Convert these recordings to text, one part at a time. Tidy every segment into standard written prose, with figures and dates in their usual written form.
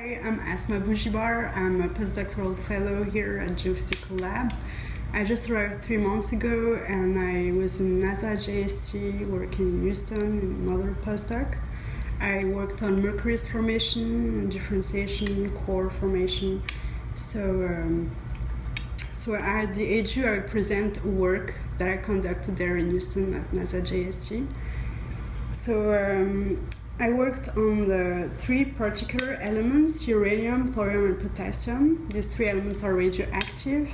Hi, I'm Asmaa Boujibar. I'm a postdoctoral fellow here at Geophysical Lab. I just arrived 3 months ago and I was in NASA JSC working in Houston, another postdoc. I worked on mercury's formation, differentiation, core formation. So at the AGU, I present work that I conducted there in Houston at NASA JSC. I worked on the 3 particular elements: uranium, thorium, and potassium. These 3 elements are radioactive.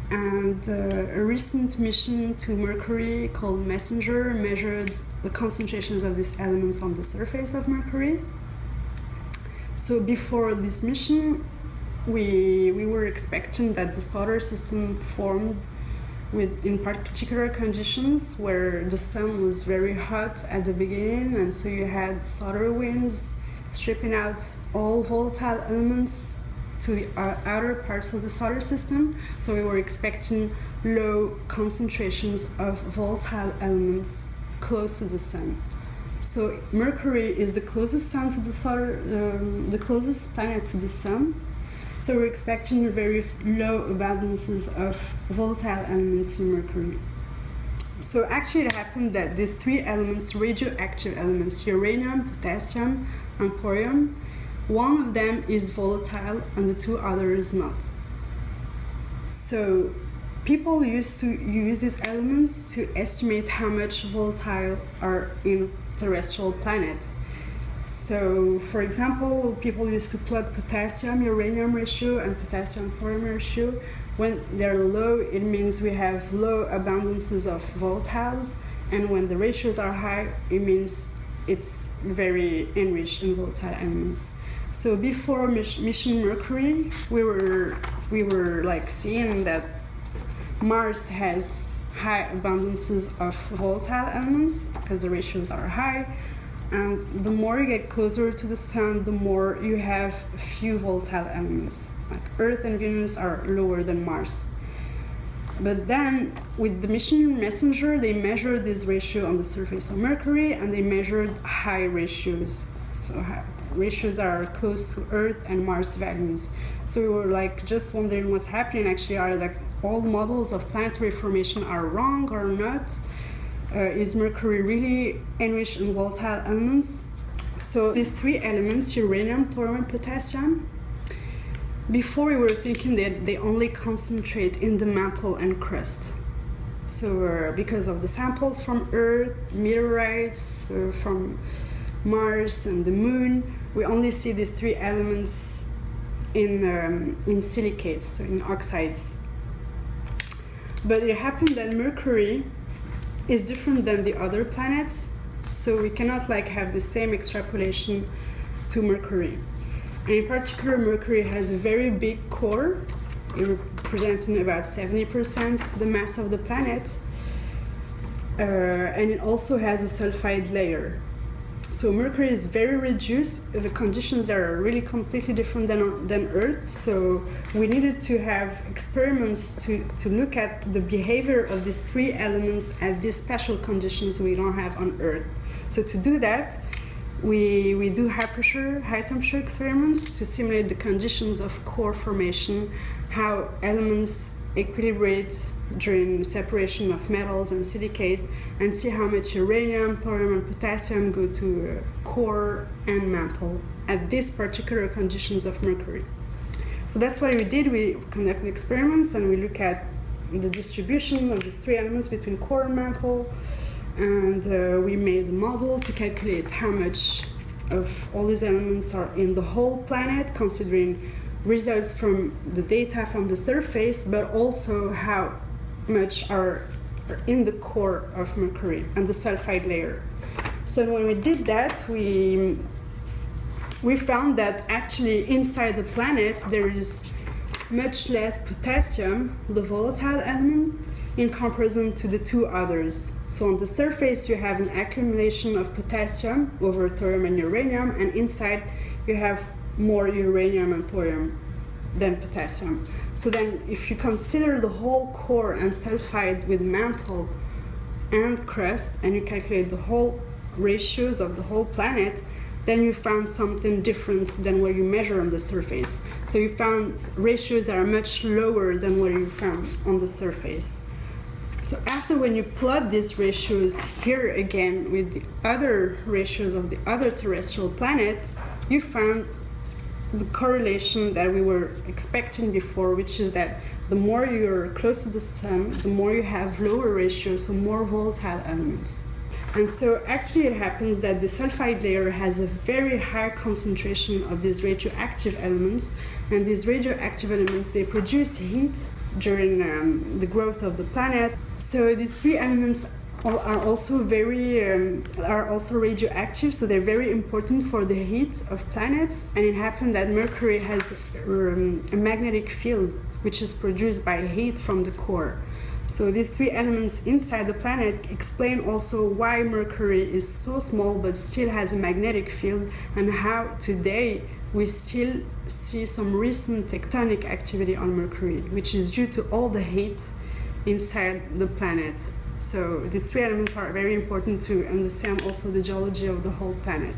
And a recent mission to Mercury called MESSENGER measured the concentrations of these elements on the surface of Mercury. So before this mission, we were expecting that the solar system formed in particular conditions where the sun was very hot at the beginning, and so you had solar winds stripping out all volatile elements to the outer parts of the solar system. So we were expecting low concentrations of volatile elements close to the sun. So Mercury is the closest sun to the closest planet to the sun. So we're expecting very low abundances of volatile elements in Mercury. So actually it happened that these 3 elements, radioactive elements, uranium, potassium, and thorium, one of them is volatile and the 2 others not. So people used to use these elements to estimate how much volatile are in terrestrial planets. So, for example, people used to plot potassium-uranium ratio and potassium-thorium ratio. When they're low, it means we have low abundances of volatiles, and when the ratios are high, it means it's very enriched in volatile elements. So before mission Mercury, we were like seeing that Mars has high abundances of volatile elements because the ratios are high. And the more you get closer to the sun, the more you have a few volatile elements. Like Earth and Venus are lower than Mars. But then, with the mission MESSENGER, they measured this ratio on the surface of Mercury, and they measured high ratios. So ratios are close to Earth and Mars values. So we were like just wondering what's happening. Actually, are like all models of planetary formation are wrong or not? Is Mercury really enriched in volatile elements? So these 3 elements, uranium, thorium, and potassium, before we were thinking that they only concentrate in the mantle and crust. So because of the samples from Earth, meteorites, from Mars and the Moon, we only see these 3 elements in silicates, so in oxides. But it happened that Mercury is different than the other planets, so we cannot have the same extrapolation to Mercury. And in particular, Mercury has a very big core, representing about 70% the mass of the planet, and it also has a sulfide layer. So Mercury is very reduced. The conditions are really completely different than Earth. So we needed to have experiments to look at the behavior of these 3 elements at these special conditions we don't have on Earth. So to do that, we do high temperature experiments to simulate the conditions of core formation, how elements equilibrate during separation of metals and silicate, and see how much uranium, thorium, and potassium go to core and mantle at these particular conditions of Mercury. So that's what we did. We conducted experiments and we look at the distribution of these 3 elements between core and mantle, and we made a model to calculate how much of all these elements are in the whole planet, considering results from the data from the surface, but also how much are in the core of Mercury and the sulfide layer. So when we did that, we found that actually inside the planet there is much less potassium, the volatile element, in comparison to the 2 others. So on the surface you have an accumulation of potassium over thorium and uranium, and inside you have more uranium and thorium than potassium. So then if you consider the whole core and sulfide with mantle and crust, and you calculate the whole ratios of the whole planet, then you found something different than what you measure on the surface. So you found ratios that are much lower than what you found on the surface. So after, when you plot these ratios here again with the other ratios of the other terrestrial planets, you found the correlation that we were expecting before, which is that the more you're close to the sun, the more you have lower ratios, so more volatile elements. And so actually it happens that the sulfide layer has a very high concentration of these radioactive elements, and these radioactive elements, they produce heat during the growth of the planet. So these three elements are also radioactive, so they're very important for the heat of planets. And it happened that Mercury has a magnetic field which is produced by heat from the core. So these three elements inside the planet explain also why Mercury is so small but still has a magnetic field, and how today we still see some recent tectonic activity on Mercury, which is due to all the heat inside the planet. So these three elements are very important to understand also the geology of the whole planet.